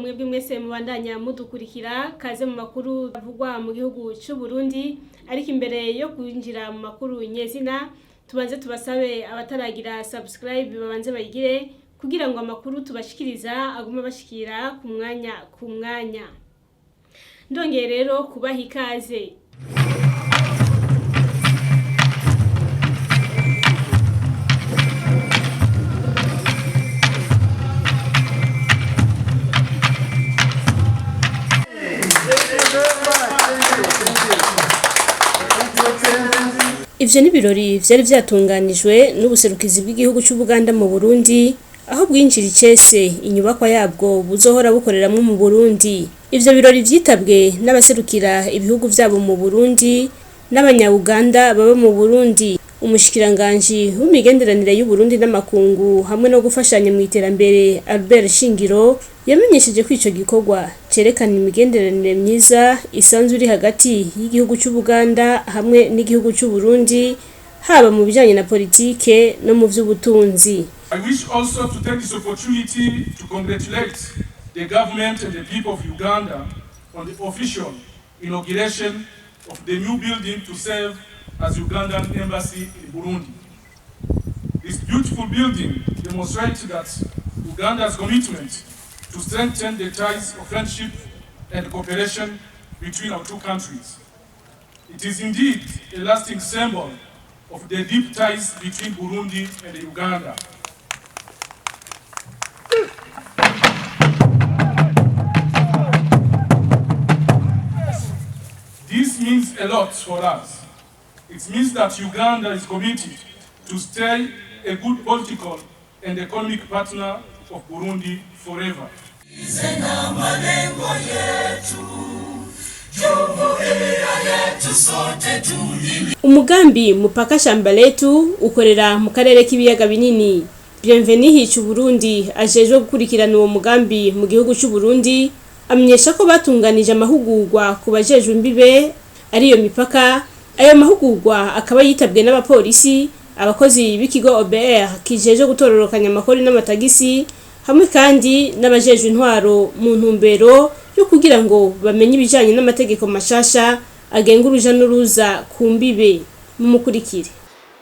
mwebwe mwese mubandanya mudukurikira kaze mu makuru avugwa mu gihugu cy'u Burundi. Ariko imbere yo kwinjira mu makuru nyezina tubanze tubasabe abataragira subscribe babanze bayigire kugira ngo amakuru tubashikiriza aguma bashikira ku mwanya. Ndongeye rero kubaha ikaze. Ivyo ni birori vyari vyatunganijwe n'ubuserukizi bw'igihugu cy'u Buganda mu Burundi, aho bwinjira icese inyubakwa yabwo buzohora bukoreramwe mu Burundi. Ivyo birori vyitabwe n'abaserukira ibihugu vyabo mu Burundi n'abanya-Uganda baba mu Burundi. Umushikiranganje w'imigenderanire y'u Burundi n'amakungu hamwe no gufashanya mu iterambere Albert Shingiro yamenyesheje ko ico gikorwa cerekana imigenderanire myiza isanzwe iri hagati y'igihugu cy'u Buganda hamwe n'igihugu cy'u Burundi haba mu bijanye na politike no mu vy'ubutunzi. I wish also to take this opportunity to congratulate the government and the people of Uganda on the official inauguration of the new building to serve as Ugandan embassy in Burundi. This beautiful building demonstrates that Uganda's commitment to strengthen the ties of friendship and cooperation between our two countries. It is indeed a lasting symbol of the deep ties between Burundi and Uganda. This means a lot for us. It means that Uganda is committed to stay a good political and economic partner of Burundi forever. Umugambi mupaka shamba letu ukorera mu Karere k'Ibiyaga Binini. Bienvenue cy'u Burundi ajejwe gukurikirana uwo mugambi mu gihugu cy'u Burundi amenyesha ko batunganije amahugurwa ku bajejwe imbibe ariyo mipaka. Ayo mahugurwa akaba yitabwe n'abapolisi, abakozi b'ikigo OBR kijeje gutororokanya amakori n'amatagisi hamwe kandi n'abajejwe intwaro mu ntumbero yo kugira ngo bamenye ibijanye n'amategeko mashasha agenga uruja n'uruza ku mbibe. Mumukurikire.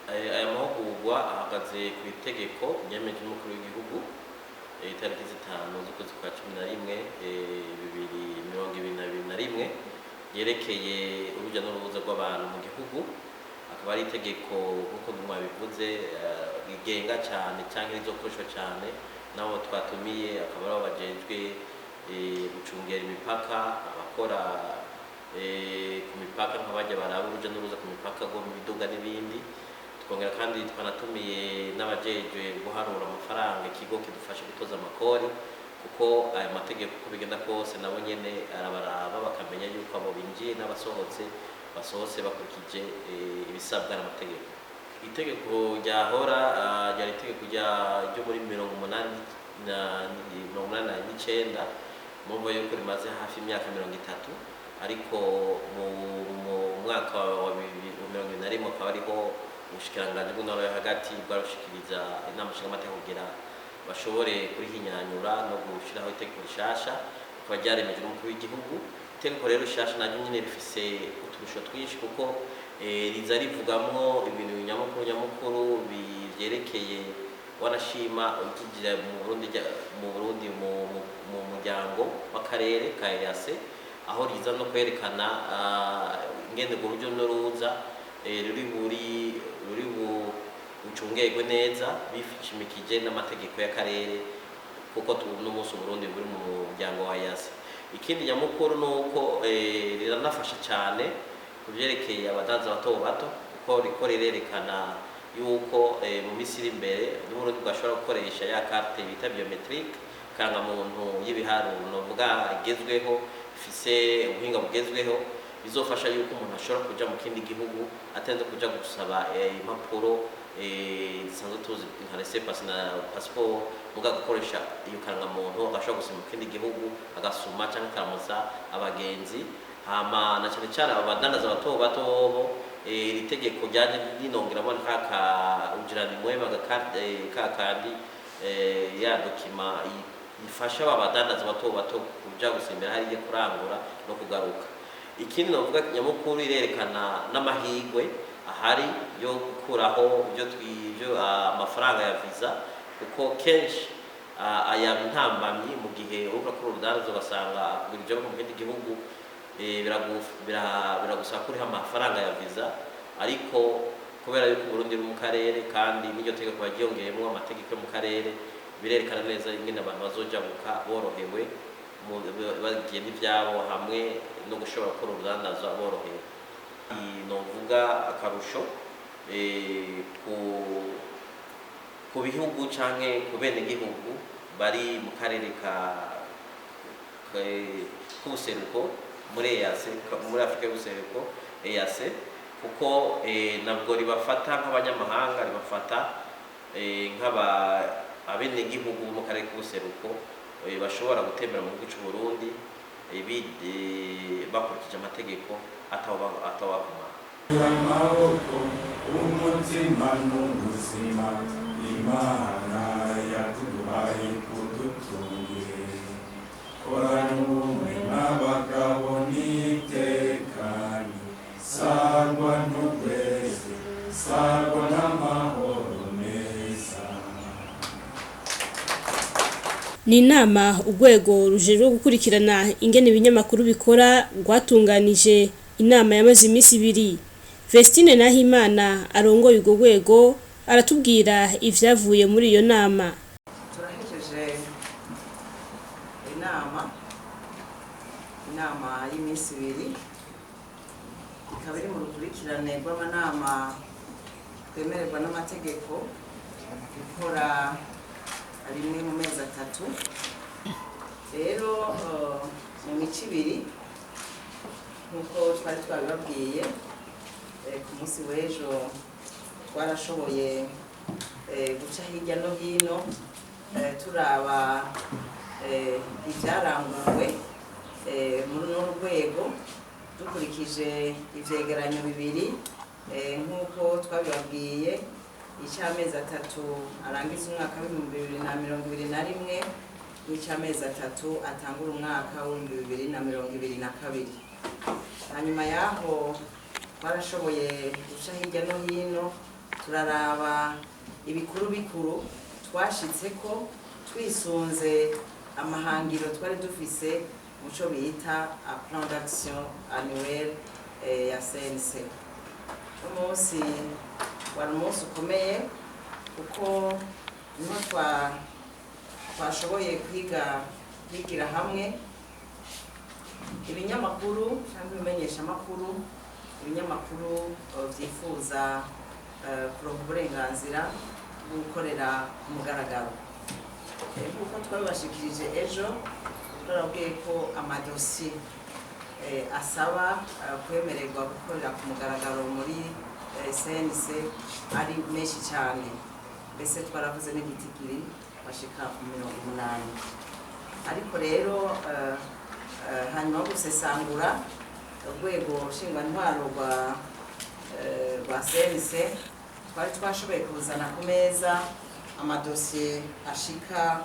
Aya mahugurwa ahagaze ku itegeko ryemeje n'umukuru w'igihugu itariki 5 z'ukwezi kwa 11/2021 yerekeye uruja n'uruza rw'abantu mu gihugu. Akaba ari itegeko nk'uko mwabivuze rigenga cyane cyangwa rizokoreshwa cyane nabo twatumiye, akaba ari abajejwe gucungera imipaka, abakora ku mipaka nk'abajya baraba uruja n'uruza ku mipaka go mu biduga n'ibindi. Twongera kandi twanatumiye n'abajejwe guharura amafaranga ikigo kidufasha gutoza amakori, kuko aya mategeko uko bigenda kose nabo nyene arabaraba bakamenya yuko abo binjiye n'abasohotse bakurikije ibisabwa n'amategeko. Itegeko ryahora ryari itegeko ryo muri 1989 mumva yuko rimaze hafi imyaka 30, ariko mu mwaka wa 2021 akaba ariho ubushikiranganje bw'intwaro yo hagati bwarushikiriza inama nshingamateka kugira bashobore kurihinyanyura no gushiraho itegeko rishasha kuba ryaremeje n'umukuru w'igihugu. Itegeko rero rishasha naryo nyine rifise uturusho twinshi kuko riza rivugamwo ibintu nyamukuru byerekeye wanashima ukigira mu Burundi mu muryango w'akarere ka IAC, aho riza no kwerekana ingene uburyo n'uruza ruri bucungegwe neza bifishimikije n'amategeko y'akarere, kuko n'umunsi Burundi buri mu muryango wa IAC. Ikindi nyamukuru nuko riranafasha cyane kuvyerekeye abadanza bato kuko riko rirerekana yuko mu misiri imbere n'Uburundi bwashobora gukoresha ya carte bita biometrique kanga muntu y'ibiharuro novuga igezweho ifise ubuhinga bugezweho, bizofasha yuko umuntu ashobora kuja mu kindi gihugu atenze kuja gusaba impapuro zisanzwe tuzi nka laissez-passer na passport, muga gukoresha iyo kanga muntu agashobora gusoma mu kindi gihugu agasuma cyangwa karamuza abagenzi. Hama na cyane abadandaza bato iri tegeko ryaje rinongera bona ujirani mwema kandi ya dokima ifasha abadandaza bato bato kuja gusimbira hariye kurangura no kugaruka. Ikindi novuga nyamukuru irerekana n'amahigwe ahari yo gukuraho ibyo amafaranga ya visa, kuko kenshi aya ntambamyi mu gihe uriko kuri urudandaza ugasanga ibyo mu bindi gihugu biragusaba kuriha amafaranga ya visa, ariko kubera yuko Burundi uri mu karere kandi n'iryo tegeko bagiyongeyemo amategeko yo mu karere, birerekana neza ingene abantu bazojabuka borohewe bagiye n'ivyabo hamwe no gushobora gukora urudandaza borohewe. Novuga akarusho ku bihugu canke ku bene gihugu bari mu karere k'ubuseruko muri Afrika y'ubuseruko EAC, kuko nabwo ribafata nk'abanyamahanga, ribafata abene gihugu mu karere k'ubuseruko bashobora gutembera mu gihugu cy'u Burundi bakurikije amategeko atawakoma. Amaboko umutima n'ubuzima Imana yaduhaye kudutungira, korana ubumwe n'abagabo n'itekane, sagwa n'ubweze, sagwa n'amahoro meza. Ni inama urwego rujejwe gukurikirana ingene ibinyamakuru bikora rwatunganije. Inama yamaze iminsi 2. Vestine Nahimana arongoye urwo rwego aratubwira ivyavuye muri iyo nama. Turahejeje inama y'iminsi 2, ikaba iri mu rukurikirane rw'amanama twemererwa n'amategeko gukora rimwe mu mezi 3. Rero mu mici 2 nkuko twari twabibabwiye, ku munsi w'ejo twarashoboye guca hirya no hino turaba ibyaranguwe muri runo rwego dukurikije ivyegeranyo 2 nkuko twabibabwiye, icy'amezi 3 arangiza umwaka w'2021 n'icy'amezi 3 atangura umwaka w'2022. Hanyuma yaho twarashoboye guca hirya no hino turaraba ibikuru bikuru twashitseko twisunze amahangiro twari dufise muco bita plan d'action annuel ya CNC. Umunsi wari umunsi ukomeye kuko niho twashoboye kwigira hamwe ibinyamakuru cyangwa ibimenyesha makuru, ibinyamakuru vyifuza kuronka uburenganzira bwo gukorera ku mugaragaro. Kuko twabashikirije ejo turabwiye ko amadosiye asaba kwemererwa gukorera ku mugaragaro muri CNC ari menshi cyane, mbese twaravuze n'igitigiri bashika ku 80. Ariko rero hanyuma gusesangura urwego nshingwantwaro rwa CNC twashoboye kuzana ku meza amadosiye ashika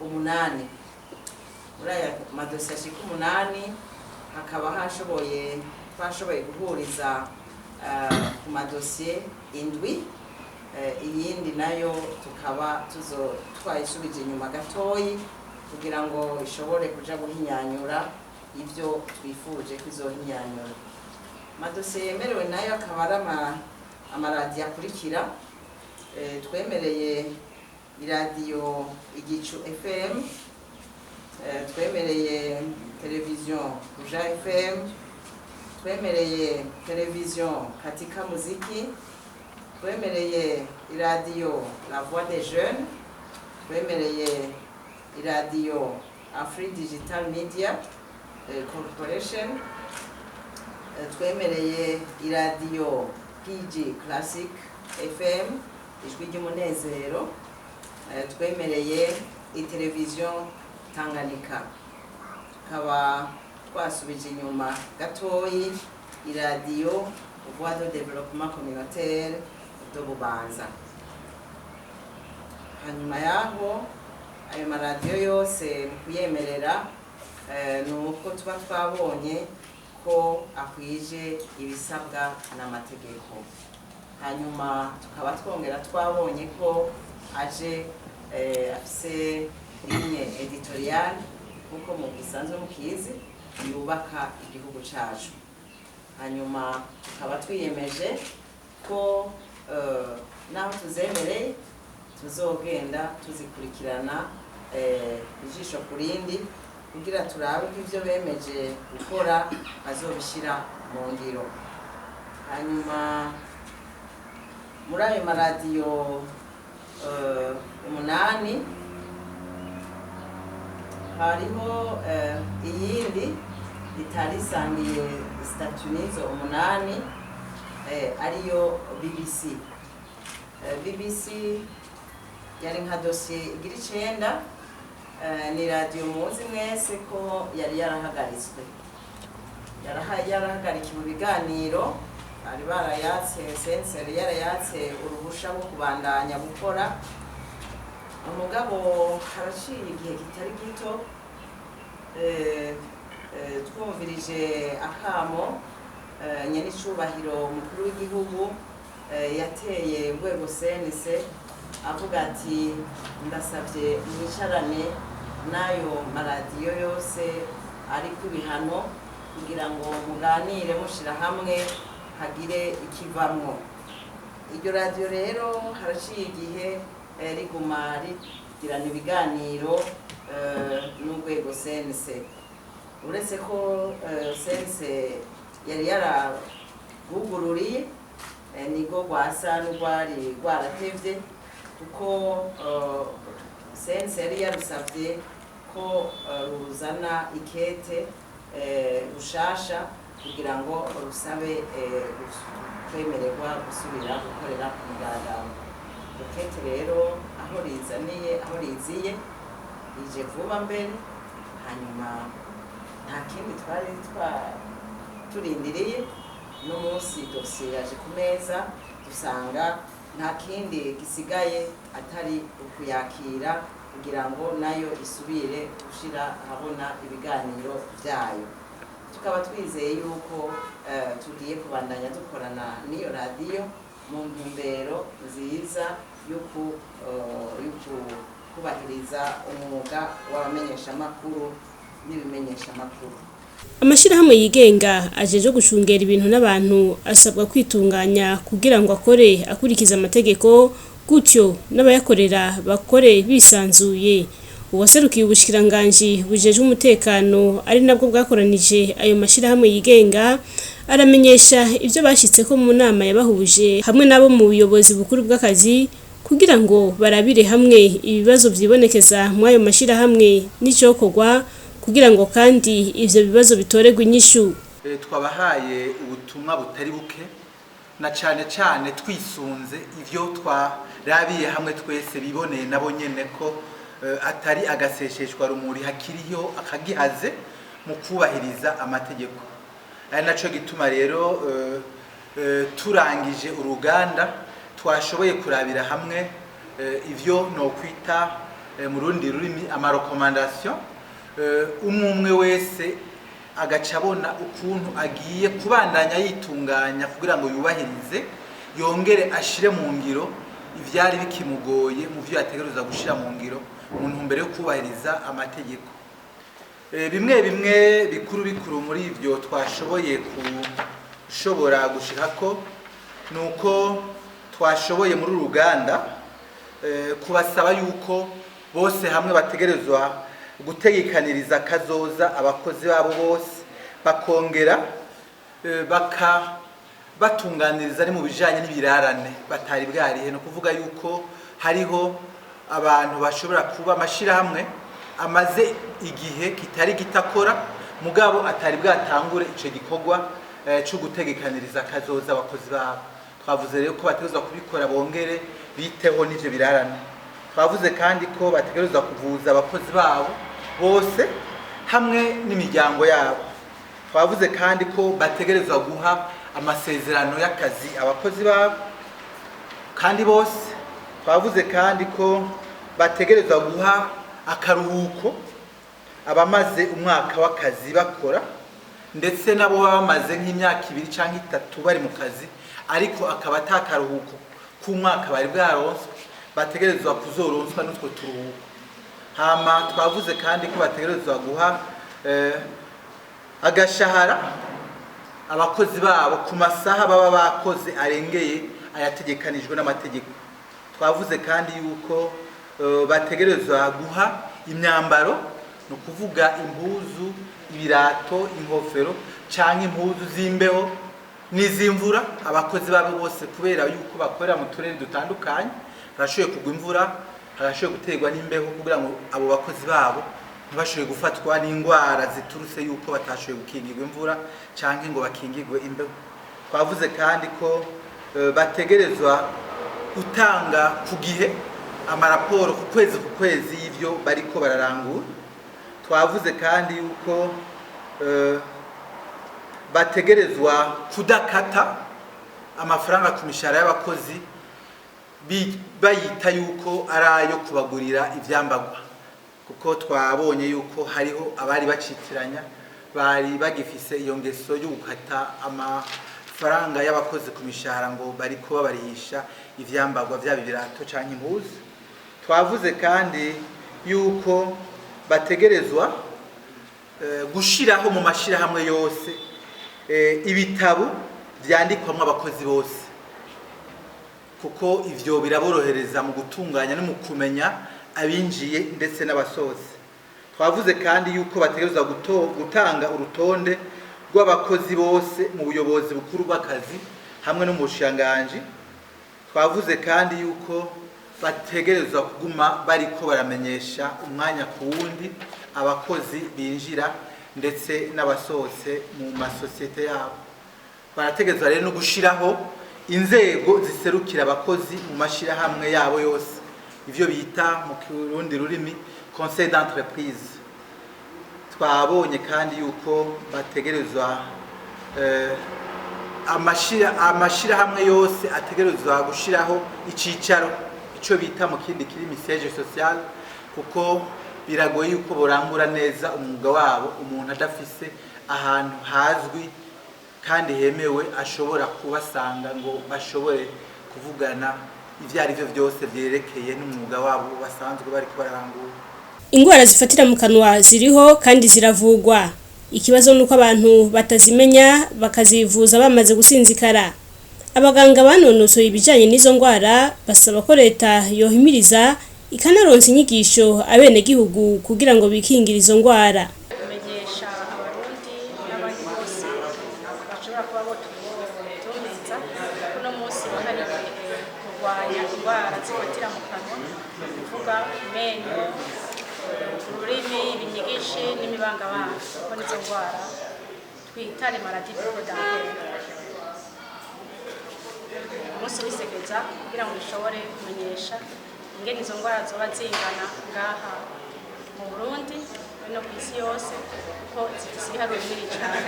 8. Muri aya madosiye ashika 8 hakaba twashoboye guhuriza ku madosiye 7, iyindi nayo tukaba twayisubije inyuma gatoyi kugira ngo ishobore kuja guhinyanyura ivyo twifuje kwizohinyanyura. Amadosiye yemerewe nayo akaba ari amaradiyo akurikira. Twemereye iradiyo Igicu FM, twemereye televiziyo Ruja FM, twemereye televiziyo Katika Muziki, twemereye iradiyo La Voix des Jeunes, twemereye iradiyo Afri Digital Media Corporation, twemereye iradiyo PG Classic FM ijwi ry'umunezero, twemereye iteleviziyo Tanganyika. Kaba twasubije inyuma gatoyi iradiyo Voix de Développement Communautaire de Bubanza. Hanyuma yaho ayo maradiyo yose mu kuyemerera ni uko tuba twabonye ko akwije ibisabwa n'amategeko, hanyuma tukaba twongera twabonye ko aje afise ligne editorial kuko mu gisanzwe mukizi yubaka igihugu cacu. Hanyuma tukaba twiyemeje ko naho tuzemereye tuzogenda tuzikurikirana ijisho kurindi kugira turabe ko ivyo bemeje gukora azobishira mu ngiro. Hanyuma muri ayo maradiyo 8 hariho iyindi itarisangiye statunizo 8 ariyo BBC. BBC yari nka dosiye igira 9, ni radio muzi mwese ko yari yarahagaritswe, yarahagarikiwe mu biganiro, bari barayatse senseri yarayatse uruhusha rwo kubandanya gukora. Umugabo haraciye igihe kitari gito twumvirije akamo nyenicubahiro umukuru w'igihugu yateye urwego senise avuga ati ndasabye mwicarane n'ayo maradiyo yose ariko ibihano kugira ngo muganire mushira hamwe hagire ikivamwo. Iryo radiyo rero haraciye igihe riguma rigirana ibiganiro n'urwego senise, uretse ko senise yari yaragugururiye nigo rwasa n'urwari rwaratevye kuko sense yari yarusavye ko ruzana ikete rushasha kugira ngo rusabe kwemererwa gusubira gukorera ku mugaragaro. Ikete rero aho riziye rije vuba mbere, hanyuma nta kindi twari turindiriye. N'umunsi dosiye yaje ku meza dusanga nta kindi gisigaye atari ukuyakira kugira ngo nayo isubire gushira ahabona ibiganiro byayo. Tukaba twizeye yuko tugiye kubandanya dukorana n'iyo radiyo mu ntumbero nziza yo kubahiriza umwuga w'abamenyeshamakuru n'ibimenyeshamakuru. Amashirahamwe yigenga ajeje gucungera ibintu n'abantu asabwa kwitunganya kugira ngo akore akurikiza amategeko, gutyo n'abayakorera bakore bisanzuye. Uwaserukiye ubushikiranganje bujeje umutekano ari nabwo bwakoranije ayo mashirahamwe yigenga aramenyesha ivyo bashitseko mu nama yabahuje hamwe nabo mu buyobozi bukuru bw'akazi kugira ngo barabire hamwe ibibazo vyibonekeza mu ayo mashirahamwe n'icokorwa kugira ngo kandi ivyo bibazo bitoregwe inyishu. Twabahaye ubutumwa butari buke na cyane twisunze ivyo twarabiye hamwe twese biboneye nabo nyene ko atari agasesheshwa rumuri hakiriyo akagihaze mu kubahiriza amategeko. Ari naco gituma rero turangije uruganda twashoboye kurabira hamwe ivyo no kwita mu rundi rurimi amarecommandation, umwe wese agacabona ukuntu agiye kubandanya yitunganya kugira ngo yubahirize yongere ashire mu ngiro ivyari bikimugoye mu vyo yategereza gushira mu ngiro mu ntumbero yo kubahiriza amategeko. Bimwe bikuru muri ivyo twashoboye gushikako nuko twashoboye muri uruganda kubasaba yuko bose hamwe bategerezwa gutegekaniriza kazoza abakozi babo bose bakongera batunganiriza ari mu bijanye n'ibirarane batari bwarihe. No kuvuga yuko hariho abantu bashobora kuba amashirahamwe amaze igihe kitari gitakora mugabo atari bwatangure ico gikorwa cyo gutegekaniriza kazoza abakozi babo. Twavuze rero ko bategerezwa kubikora bongere biteho n'ivyo birarane. Twavuze kandi ko bategerezwa kuvuza abakozi babo bose hamwe n'imiryango yabo. Twavuze kandi ko bategerezwa guha amasezerano y'akazi abakozi babo kandi bose. Twavuze kandi ko bategerezwa guha akaruhuko abamaze umwaka w'akazi bakora ndetse nabo bamaze nk'imyaka 2 cyangwa 3 bari mu kazi ariko akaba atakaruhuko ku mwaka bari bwaronse bategerezwa kuzoronswa n'utwo turuhuko. Hama twavuze kandi ko bategerezwa guha agashahara abakozi babo ku masaha baba bakoze arengeye ayategekanijwe n'amategeko. Twavuze kandi yuko bategerezwa guha imyambaro, no kuvuga impuzu, ibirato, inkofero canke impuzu z'imbeho n'izimvura abakozi babo bose, kubera yuko bakorera mu turere dutandukanye, barashoboye kugwa imvura, barashoboye guterwa n'imbeho, kugira ngo abo bakozi babo ntibashoboye gufatwa n'indwara ziturutse yuko batashoboye gukingirwa imvura canke ngo bakingirwe imbeho. Twavuze kandi ko bategerezwa gutanga ku gihe amaraporo ku kwezi y'ivyo bariko bararangura. Twavuze kandi yuko bategerezwa kudakata amafaranga ku mishahara y'abakozi bayita yuko ari ayo kubagurira ivyambagwa, kuko twabonye yuko hariho abari bacitiranya, bari bagifise iyo ngeso yo gukata amafaranga y'abakozi ku mishahara ngo bariko babarihisha ivyambagwa vyaba ibirato canke impuzu. Twavuze kandi yuko bategerezwa gushiraho mu mashirahamwe yose ibitabo vyandikwamwo abakozi bose, kuko ivyo biraborohereza mu gutunganya no mu kumenya abinjiye ndetse n'abasohotse. Twavuze kandi yuko bategerezwa gutanga urutonde rw'abakozi bose mu buyobozi bukuru bw'akazi hamwe no mu bushikiranganji. Twavuze kandi yuko bategerezwa kuguma bariko baramenyesha umwanya ku wundi abakozi binjira ndetse n'abasohotse mu masosiyete yabo. Barategerezwa rero no gushiraho inzego ziserukira abakozi mu mashirahamwe yabo yose, ivyo bita mu Kirundi rurimi conseil d'entreprise. Twabonye kandi yuko bategerezwa amashirahamwe yose ategerezwa gushiraho icicaro, ico bita mu kindi kirimi siège social, kuko biragoye yuko borangura neza umwuga wabo umuntu adafise ahantu hazwi kandi hemewe ashobora kubasanga ngo bashobore kuvugana ivyo ari byo byose byerekeye n'umwuga wabo basanzwe bari kubarangura. Ingwara zifatira mu kanwa ziriho kandi ziravugwa. Ikibazo nuko abantu batazimenya bakazivuza bamaze gusinzikara. Abaganga banonosoye ibijanye n'izo ngwara basaba ko leta yohimiriza ikanaronsa inyigisho abene gihugu kugira ngo bikingire izo ngwara. Kumenyesha abarundi n'abandi bose bashobora kuba botumviriza kuno munsi wahariwe kurwanya ingwara zifatira mu kanwa, kuvuga amenyo, ururimi, ibinyigishi n'imibangabanga, kuko nizo ngwara twita les maladies bucco-dentaires. Umunsi wisekeza kugira ngo bishobore kumenyesha ingene izo ngwara zoba zingana ngaha mu Burundi no ku isi yose, kuko zifise ibiharuro binini cyane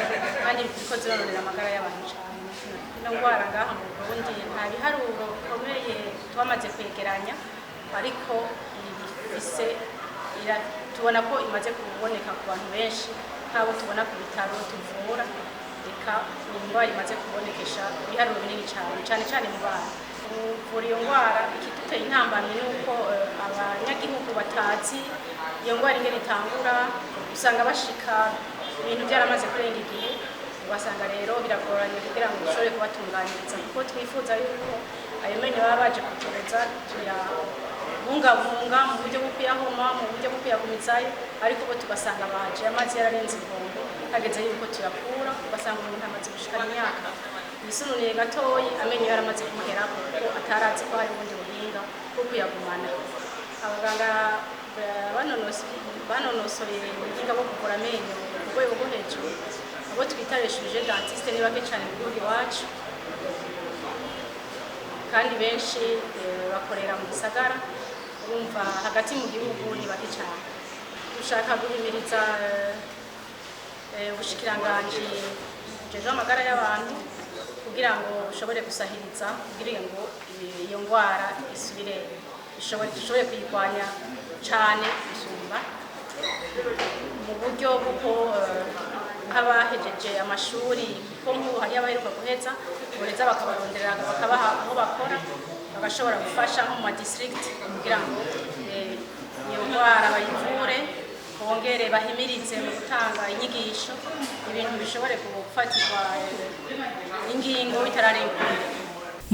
kandi ziko zirononera amagara y'abantu cyane. Ino ngwara ngaha mu Burundi nta biharuro bikomeye twamaze kwegeranya, ariko tubona ko imaze kuboneka ku bantu benshi, nk'abo tubona ku bitaro tuvura. Reka ni ingwara imaze kubonekesha ibiharuro binini cyane mu bana. Kuvura iyo ngwara ikiduteye intambamyi nuko abanyagihugu batazi iyo ngwara ingene itangura, usanga bashika ibintu byaramaze kurenga igihe, ugasanga rero biragoranye kugira ngo dushobore kubatunganyiriza, kuko twifuza yuko ayo menyo baba baje kuturoza tuyabungabunga mu buryo bwo kuyahoma, mu buryo bwo kuyagumizayo, ariko bo tugasanga baje amazi yararenze inkombe, hageze yuko tuyakura, ugasanga umuntu amaze gushikana imyaka yisununiye gatoyi, amenyo yaramaze kumuhera kuko atarazi ko hari ubundi buhinga bwo kuyagumana. Abaganga banonosoye ubuhinga bwo kuvura amenyo ku rwego rwo hejuru, abo twita les chirurgiens dentistes ni bake cyane mu gihugu iwacu, kandi benshi bakorera mu gisagara, urumva hagati mu gihugu ni bake cyane. Dushaka guhimiriza ubushikiranganji bujejwe amagara y'abantu kugira ngo ushobore gusahiriza kugira ngo iyo ngwara isubire dushobore kuyirwanya cyane gusumba mu buryo bw'uko nk'abahejeje amashuri ko nk'ubu hari abaheruka guheza bakabarondera bakabaha aho bakora bagashobora gufasha nko mu madistrict kugira ngo iyo ndwara bayivure bongere bahimirize mu gutanga inyigisho ibintu bishobore gufatirwa ingingo bitararenga.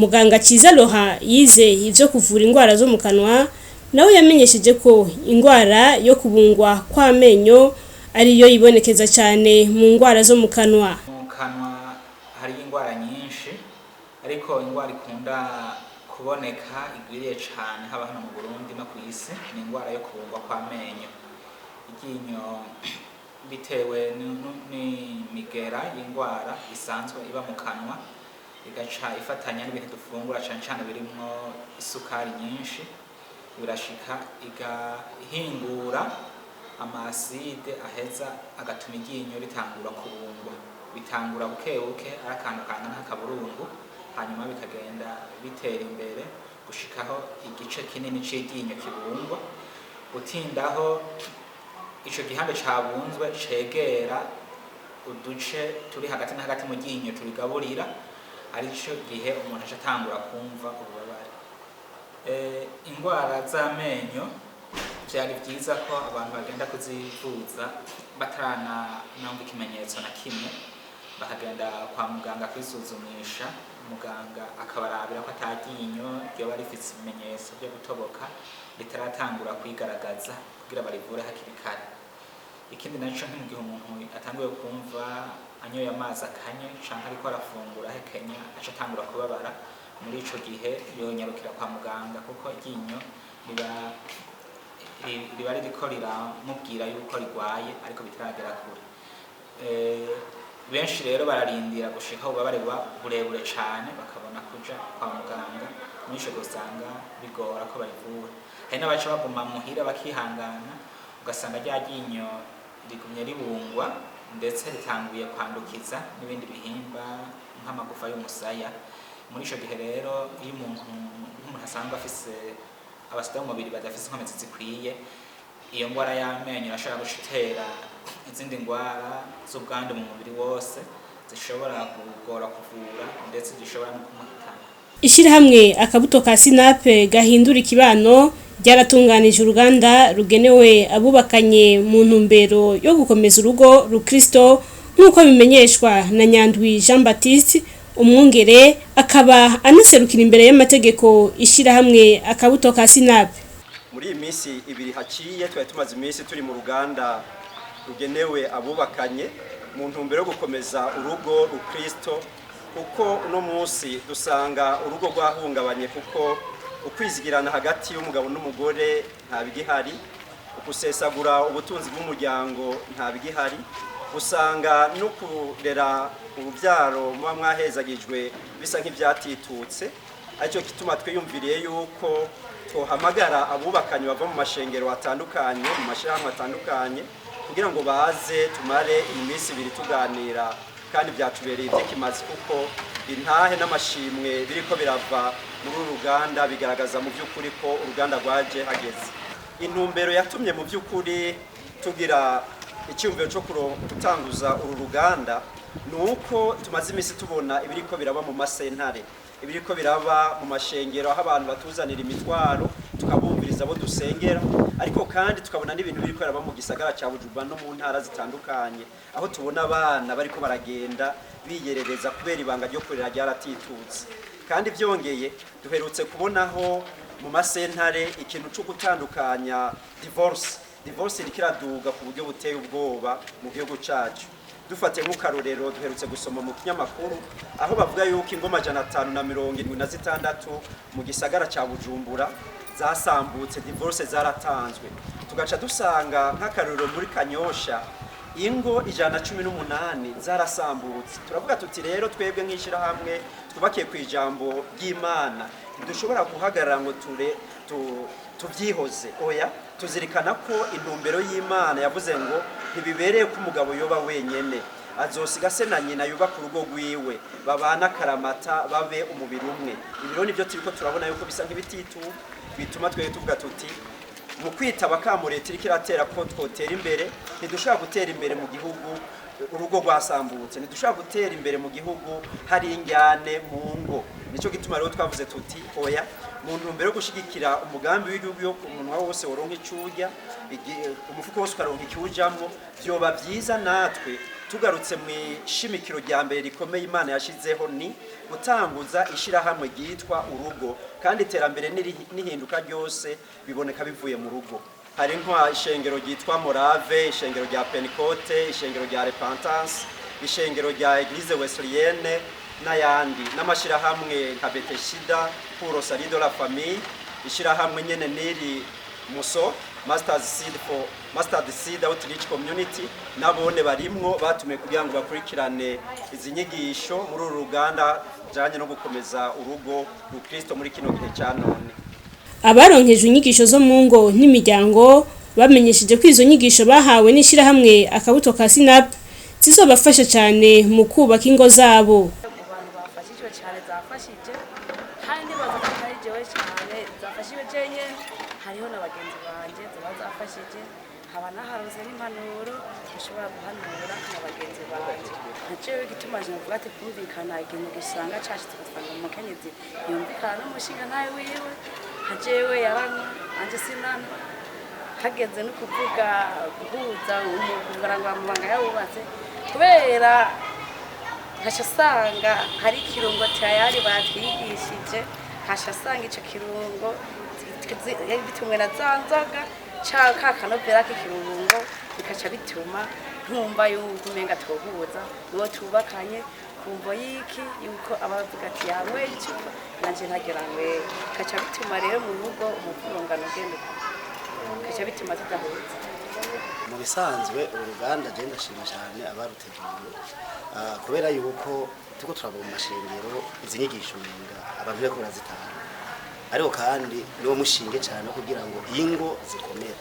Muganga Ciza Loha yize ivyo kuvura indwara zo mu kanwa nawe yamenyesheje ko indwara yo kubungwa kw'amenyo ariyo ibonekeza cyane mu ndwara zo mu kanwa. Mu kanwa hari indwara nyinshi ariko indwara ikunda kuboneka igwiriye cyane haba hano mu Burundi no ku isi ni indwara yo kubungwa kw'amenyo. Iryinyo bitewe n'imigera y'indwara isanzwe iba mu kanwa igaca ifatanya n'ibintu dufungura cyane cyane birimo isukari nyinshi birashika igahingura amaside aheza agatuma iryinyo ritangura kubungwa. Bitangura buke ari akantu kangana nk'akaburungu hanyuma bikagenda bitera imbere gushikaho igice kinini cy'iryinyo kibungwa. Utindaho ico gihande cabunzwe cegera uduce turi hagati na hagati mu ryinyo turigaburira arico gihe umuntu acatangura kumva ububabare. Indwara z'amenyo byari byiza ko abantu bagenda kuzivuza bataranumva ikimenyetso na kimwe bakagenda kwa muganga kwisuzumisha muganga akabarabira ko ataryinyo ryoba rifite ibimenyetso byo gutoboka ritaratangura kwigaragaza kugira barivure hakiri kare. Ikindi naco mu gihe umuntu atanguye kumva anyoye amazi akanye canke ariko arafungura hekenya aca atangura kubabara muri ico gihe yonyarukira kwa muganga kuko iryinyo riba ririko riramubwira yuko rigwaye ariko bitaragera kure. Benshi rero bararindira gushika ububabare burebure cane bakabona kuja kwa muganga muri ico gusanga bigora ko barivura. Hari n'abaca baguma muhira bakihangana ugasanga rya ryinyo rigumye ribungwa ndetse ritanguye kwandukiza n'ibindi bihimba nk'amagufa y'umusaya. Muri ico gihe rero iyo umuntu asanzwe afise abasida mu mubiri badafise inkomezi zikwiye iyo ndwara y'amenyo irashobora gushitera izindi ndwara z'ubwandu mu mubiri wose zishobora kugora kuvura ndetse zishobora no kumuhitana. Ishirahamwe akabuto ka Sinape gahindura ikibano ryaratunganije uruganda rugenewe abubakanye mu ntumbero yo gukomeza urugo rukristo nk'uko bimenyeshwa na Nyandwi Jean Baptiste umwungere akaba anaserukira imbere y'amategeko ishirahamwe akabuto ka Sinape. Muri iyi minsi ibiri haciye twari tumaze iminsi turi mu ruganda rugenewe abubakanye mu ntumbero yo gukomeza urugo rukristo kuko uno munsi dusanga urugo rwahungabanye kuko ukwizigirana hagati y'umugabo n'umugore nta bigihari, ukusesagura ubutunzi bw'umuryango nta bigihari, usanga no kurera urubyaro muba mwahezagijwe bisa nk'ibyatitutse. Aricyo gituma twiyumviriye yuko twohamagara abubakanye bava mu mashengero atandukanye mu mashirahamwe atandukanye kugira ngo baze tumare iminsi ibiri tuganira kandi byatubereye iby'ikimazi kuko intahe n'amashimwe biriko birava muri uru ruganda bigaragaza mu by'ukuri ko uruganda rwaje hageze. Intumbero yatumye mu by'ukuri tugira icyumviro cyo gutanguza uru ruganda nuko tumaze iminsi tubona ibiriko biraba mu masentare, ibiriko biraba mu mashengero aho abantu batuzanira imitwaro tukabumviriza abo dusengera, ariko kandi tukabona n'ibintu biriko biraba mu gisagara cya Bujumbura no mu ntara zitandukanye aho tubona abana bariko baragenda biyerereza kubera ibanga ryo kurera ryaratitutse. Kandi byongeye duherutse kubonaho mu masentare ikintu cyo gutandukanya divorce irikiraduga ku buryo buteye ubwoba mu gihugu cyacu. Dufate nk'ukarorero duherutse gusoma mu kinyamakuru aho bavuga yuko ingoma 576 mu gisagara cya Bujumbura zasambutse, divorce zaratanzwe. Tugaca dusanga nk'akarorero muri Kanyosha ingo 118 zarasambutse. Turavuga tuti rero twebwe nk'ishirahamwe twubakiye ku ijambo ry'Imana dushobora guhagarara ngo tuvyihoze, oya tuzirikana ko intumbero y'Imana yavuze ngo ntibibereye ko umugabo yoba wenyene, azosiga se na nyina yubaka urugo rwiwe babana karamata babe umubiri umwe. Ibiro nivyo turiko turabona yuko bisa nk'ibititu bituma twebwe tuvuga tuti mu kwitaba kamureta iriko iratera ko twotera imbere ntidushaka gutera imbere mu gihugu urugo rwasambutse ntidushaka gutera imbere mu gihugu hari injyane mu ngo nico gituma rero twavuze tuti oya mu ntumbero yo gushigikira umugambi w'igihugu yo umuntu wose woronka icurya umufuko wose ukaronka ikiwujamwo vyoba vyiza natwe tugarutse mu ishimikiro rya mbere rikomeye Imana yashizeho ni gutanguza ishirahamwe ryitwa urugo kandi iterambere n'ihinduka ryose biboneka bivuye mu rugo hari nka ishengero ryitwa Morave ishengero rya Pentecote ishengero rya Repentance ishengero rya Eglise Wesleyenne n'ayandi n'amashirahamwe nka Beteshida pour Salido la famille ishirahamwe nyene niri Muso Masters Seed Outreach Community nabone barimwo batume kugira ngo bakurikirane izi nyigisho muri uru ruganda janye no gukomeza urugo rukristo muri kino gihe cya none. Abaronkejwe inyigisho zo mu ngo n'imiryango bamenyesheje ko izo nyigisho bahawe n'ishirahamwe akabuto ka SNAP zizobafasha cyane mu kubaka ingo zabo. Abantu bafashijwe cyane zafashije kandi bazafashije cyane zafashije jenye hariho n'abagenzi banje zafashije haba naharuze n'impanuro bashobora guhanura n'abagenzi banje nacewe gitumaje mvuga ati kumvikana ikintu gisanga cashitse gusanga mu kenyezi yumvikana n'umushinga nawe wiwe hajewe yarana anje sinana hageze no kuvuga guhuza umugurangwa mu banga yawubatse kubera nkashasanga hari kirungo tayari batwigishije nkashasanga ico kirungo bitumwe na zanzoga chaka kanovera k'ikirungo bikaca bituma ntumva yuko umenga twohuza niwo tubakanye kumvo yiki yuko abavuga ati yawe icupa nanje ntagera ngwe kaca bituma rero mu rugo umuvurungano gende kaca bituma tudahuza mu bisanzwe uruganda je ndashima cyane abaruteguye kubera yuko tuko turabona mu mashengero izinyigisho ninga abantu beko barazitanga ariko kandi niwo mushinge cyane kugira ngo ingo zikomere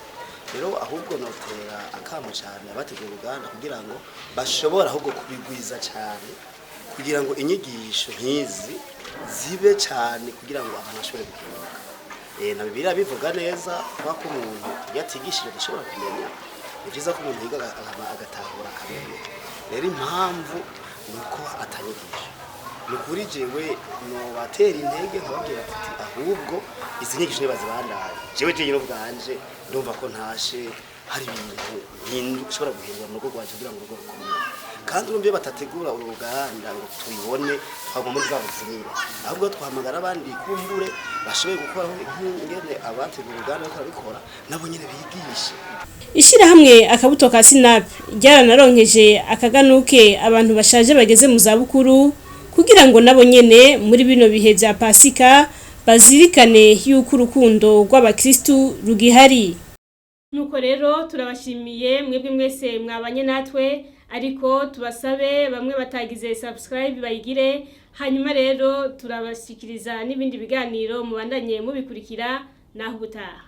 rero ahubwo notera akamo cyane abateguye uruganda kugira ngo bashobora ahubwo kubigwiza cyane kugira ngo inyigisho nk'izi zibe cyane kugira ngo abantu bashobore gukemuka na Bibiliya bivuga neza ko umuntu yatigishije dushobora kumenya ni byiza ko umuntu yiga agatahura akamenya rero impamvu nuko atanyigisha nukuri jewe no batera intege nkababwira ati ahubwo izi nyigisho nibazibandaye jewe no bwanje ndumva ko ntashe hari ibintu ushobora guhindura mu rugo rwaje kugira ngo urugo rukomere kandi urumve batategura uruganda ngo tuyibone twagwa muri zabuzimira ahubwo twahamagara abandi kumbure bashoboye gukoraho ingene abategura uruganda bakabikora nabo nyene bigisha. Ishirahamwe akabuto ka SNAP ryaranaronkeje akaganuke abantu bashaje bageze mu zabukuru kugira ngo nabo nyene muri bino bihe bya Pasika bazirikane yuko urukundo rw'abakristu rugihari. Nuko rero turabashimiye mwebwe mwese mwabanye natwe ariko tubasabe bamwe batagize subscribe bayigire hanyuma rero turabashikiriza n'ibindi biganiro mubandanye mubikurikira naho ubutaha.